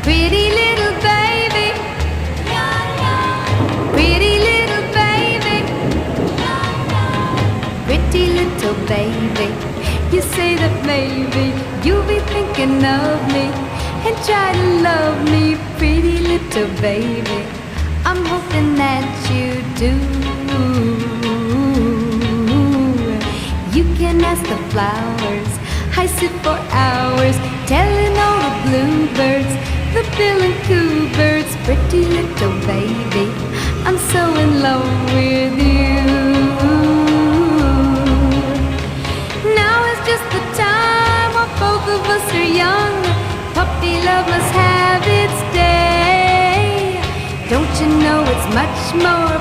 Pretty little baby, pretty little baby, pretty little baby. You say that maybe you'll be thinking of me and try to love me, pretty little baby. I'm hoping that you do. You can ask the flowers, I sit for hours telling all the bluebirds, the bill and coo birds, pretty little baby, I'm so in love with you. Now is just the time while both of us are young. Puppy love must have its day. Don't you know it's much more